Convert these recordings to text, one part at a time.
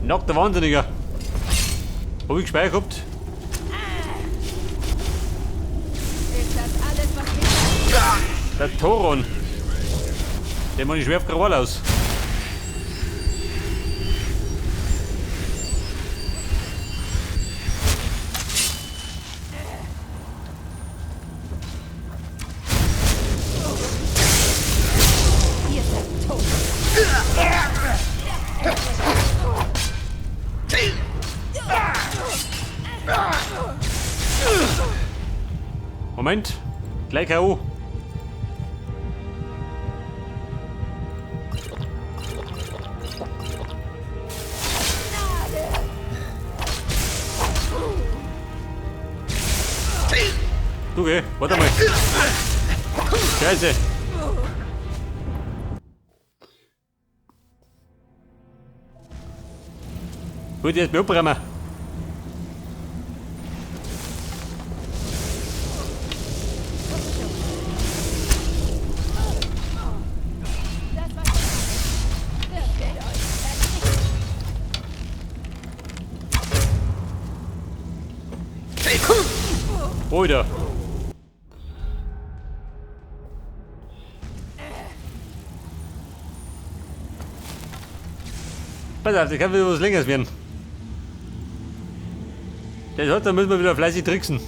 Nackt der Wahnsinniger. Hab ich gespeichert gehabt? Ist das alles, was ich... Der Toron. Der macht schwer auf Krawall aus. Ihr seid tot. Moment. Gleich K.O. Du geh, warte mal. Scheiße. Gut, jetzt beobachten. Das war... Versteht euch. Alter. Pass auf, das kann wieder was Längeres werden. Das hat, dann müssen wir wieder fleißig tricksen.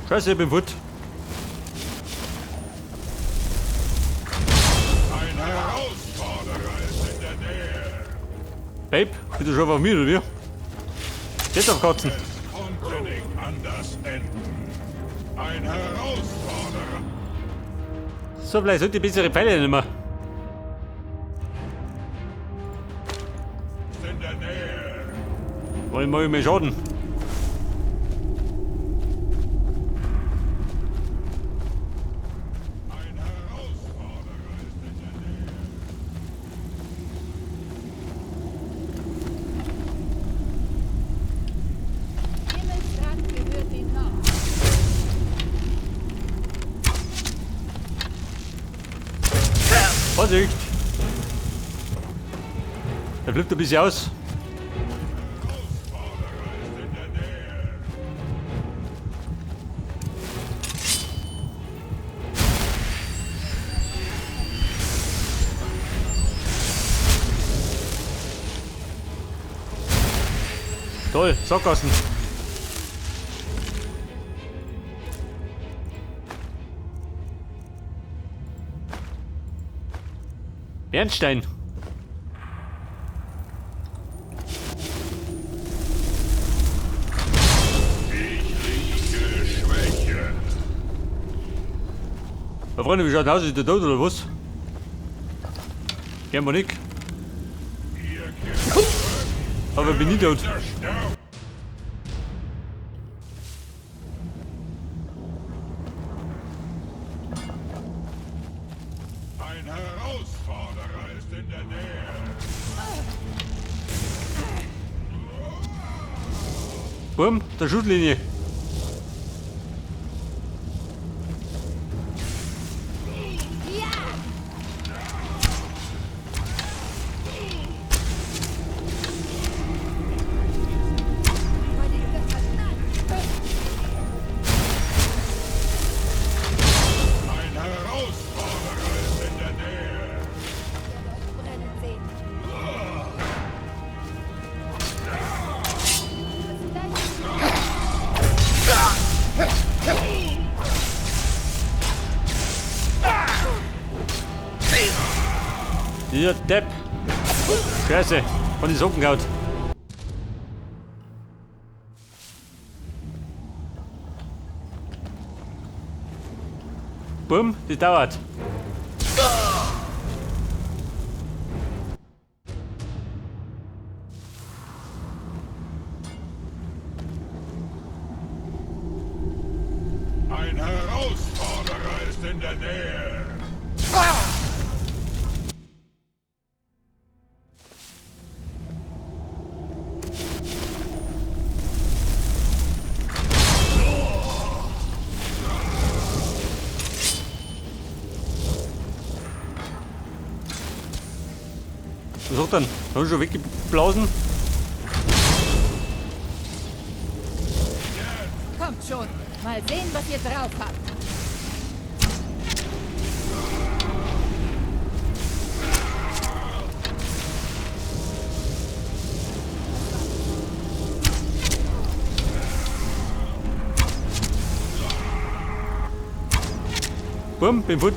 Scheiße, ich bin futsch. Ein Herausforderer ist in der Nähe. Babe, bist du schon auf mir, oder wie? Jetzt auf Katzen. Es konnte nicht anders enden. Ein Herausforderer So, vielleicht sollte ich bessere Pfeile nehmen. ist in der Nähe. Wollen wir mehr Schaden. Ein Herausforderer ist in der Nähe. Himmelsrand gehört den Nord. Vorsicht! Der flippt ein bisschen aus. Herausforderer ist in der Nähe. Toll, Sackgassen. Bernstein. Ich rieche Schwäche. Da Freunde, wie schaut aus? Ist der tot oder was? Gern mal nicht. Ihr kehrt Aber ich bin nicht tot. zerstört. Ein Herausforderer ist in der Nähe. Bumm, der Schusslinie. Ein Herausforderer ist in der Nähe. Brennen sehen. Dieser Depp. Scheiße, von den Socken gehaut. Bumm, das dauert. Ein Herausforderer ist in der Nähe. Was auch dann? Haben wir schon weggeblasen? Kommt schon. Mal sehen, was ihr drauf habt. Bumm, bin putt.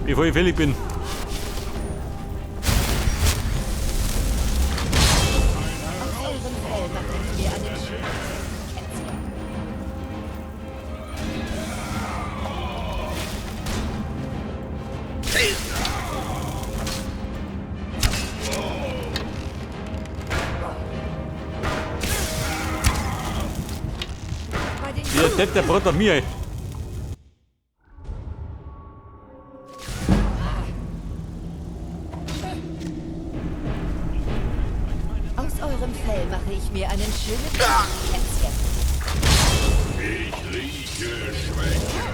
Bevor ich fällig bin. Ihr an den Schild. Bei den Der Depp, der braucht auf mir, ey. Aus eurem Fell mache ich mir einen schönen Kätzchen. Ich rieche Schwäche.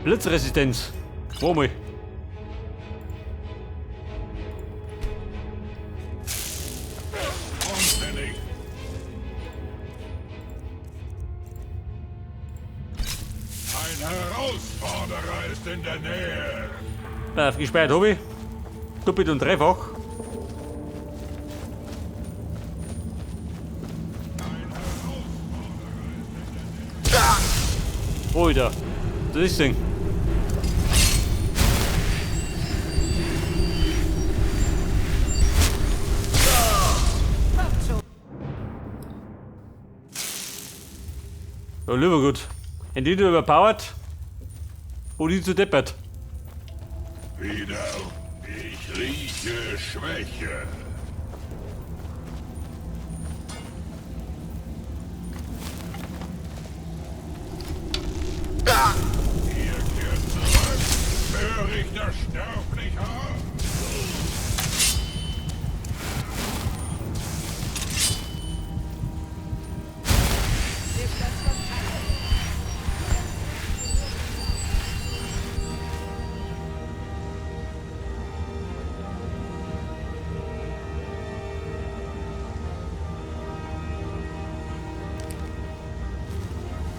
Blitzresistenz. Wo mal? Unsinnig. Ein Herausforderer ist in der Nähe. Gesperrt habe ich. Doppelt und dreifach. Alter, das ist Ding. Kommt schon. Ja, lieber gut. Entweder überpowered oder die zu deppert. Wieder. Ich rieche Schwäche. Ihr kehrt zurück. Törichter Sterblicher. Ist das von allen?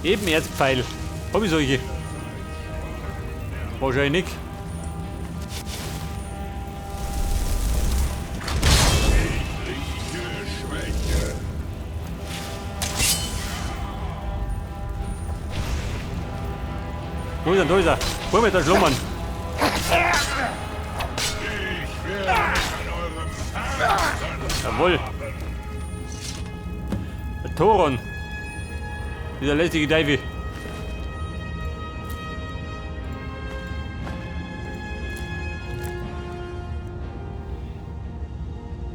Eben Erzpfeil. Hab ich solche? Wahrscheinlich nicht. Ich rieche Schwäche. Da ist er. Hol mir da schlummern. Ich werde mich an eurem Herzen Jawohl. Der Thoron. Dieser lästige Teufel.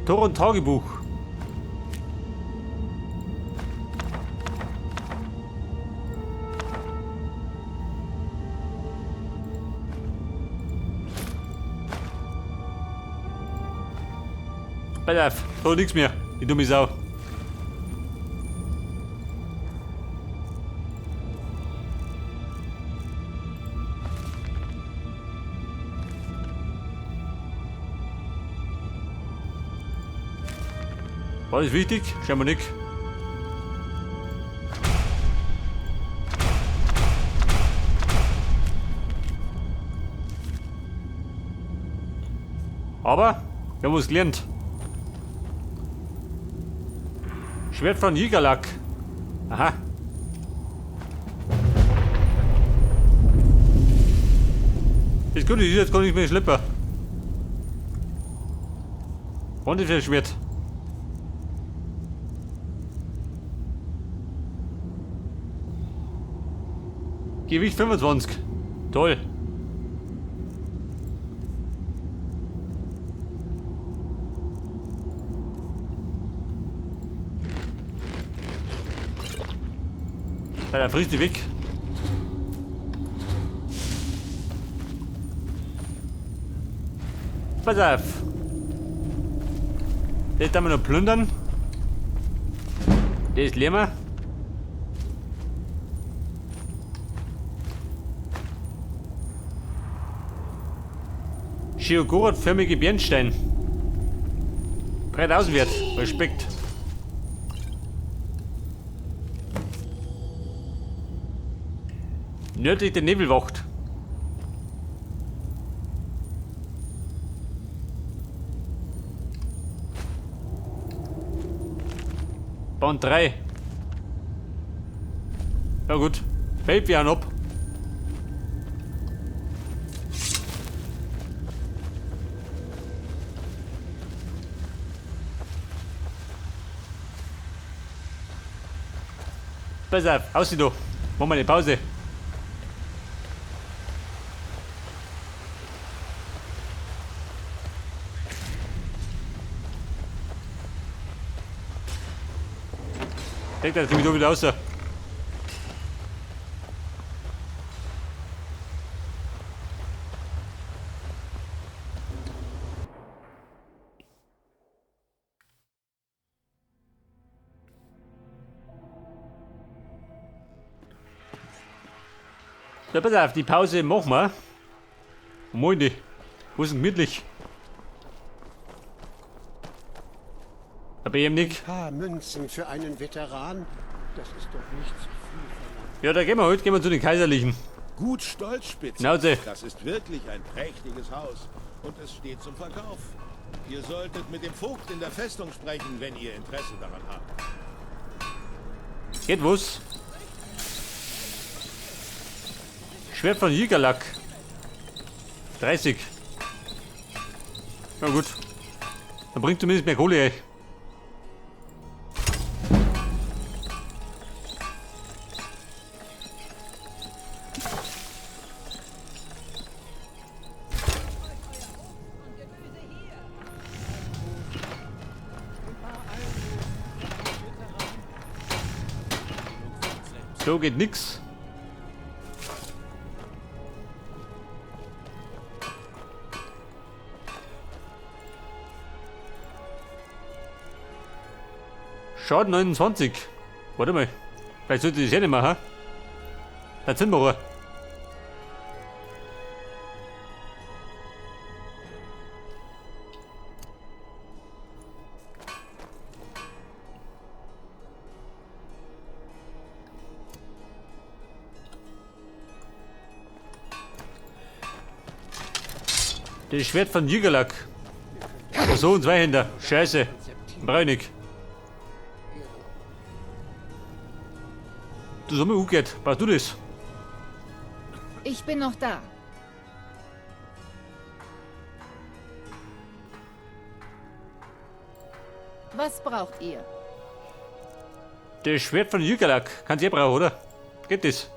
Thoron Tagebuch. Pass auf, so nix mehr, die dumme Sau. War das wichtig? Scheinbar nicht. Aber wir haben was gelernt. Schwert von Jigalak. Aha. Das Gute ist, jetzt kann ich mir schleppen. Und das für ein Schwert. Gewicht 25. Toll. Weil er frisst die weg. Pass auf. Das kann man noch plündern. Das leeren wir. Chiogorat-förmige Bernstein. Breit auswärts. Respekt. Nördlich der Nebelwacht. Band 3. Ja gut. Fällt wir ab. Pass auf, aus sie da. Machen wir eine Pause. Denkt er, da wieder raus. So, pass auf, die Pause machen wir. Moin, wo ist denn gemütlich? Aber eben nicht. Ein paar Münzen für einen Veteran, das ist doch nicht zu viel verlangt. Ja, da gehen wir heute, gehen wir zu den Kaiserlichen. Gut Stolzspitze. Schnauze. Das ist wirklich ein prächtiges Haus und es steht zum Verkauf. Ihr solltet mit dem Vogt in der Festung sprechen, wenn ihr Interesse daran habt. Geht was? Schwert von Jigalak. 30. Na gut. Dann bringt zumindest mehr Kohle. So geht nix. Schaden 29. Warte mal. Vielleicht sollte ich das ja nicht machen. Da sind wir. Das Schwert von Jigalak. So, ein Zweihänder. Scheiße. Bräunig. Du sollst mir umgeht. Brauchst du das? Ich bin noch da. Was braucht ihr? Das Schwert von Jigalak. Kannst du ja brauchen, oder? Geht das?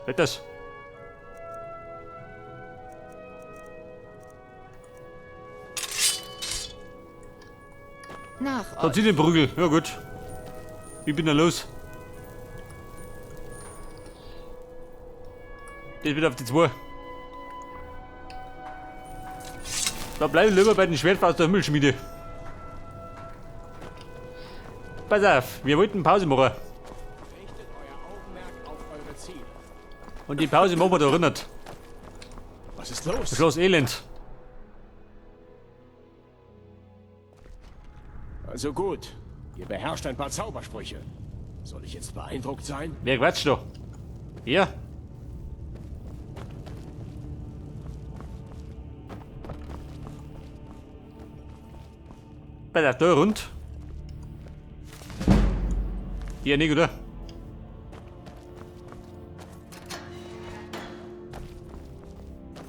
Geht das? Nach Dann euch. zieh den Prügel. Ja gut. Ich bin da los. Das wird auf die 2. Da bleib ich lieber bei den Schwert aus der Himmelschmiede. Pass auf, wir wollten Pause machen. Richtet euer Augenmerk auf eure Ziele. Und die Pause machen wir da erinnert. Was ist los? Schloss Elend. Also gut, ihr beherrscht ein paar Zaubersprüche. Soll ich jetzt beeindruckt sein? Wer quatscht da? Ja. Bei der Tür rund. Hier nicht, oder?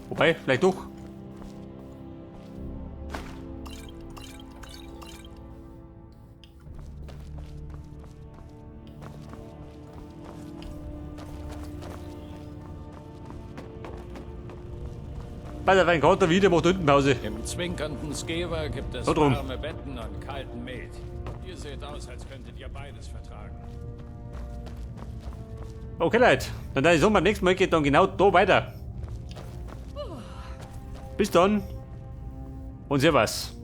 Wobei, vielleicht doch. Pass auf, ein Kater wieder, macht unten Pause. Im zwinkernden Skewer gibt es So drum. warme Betten und kalten Met. Ihr seht aus, als könntet ihr beides vertragen. Okay, Leute. Dann würde ich sagen, beim nächsten Mal geht dann genau da weiter. Bis dann. Und servus.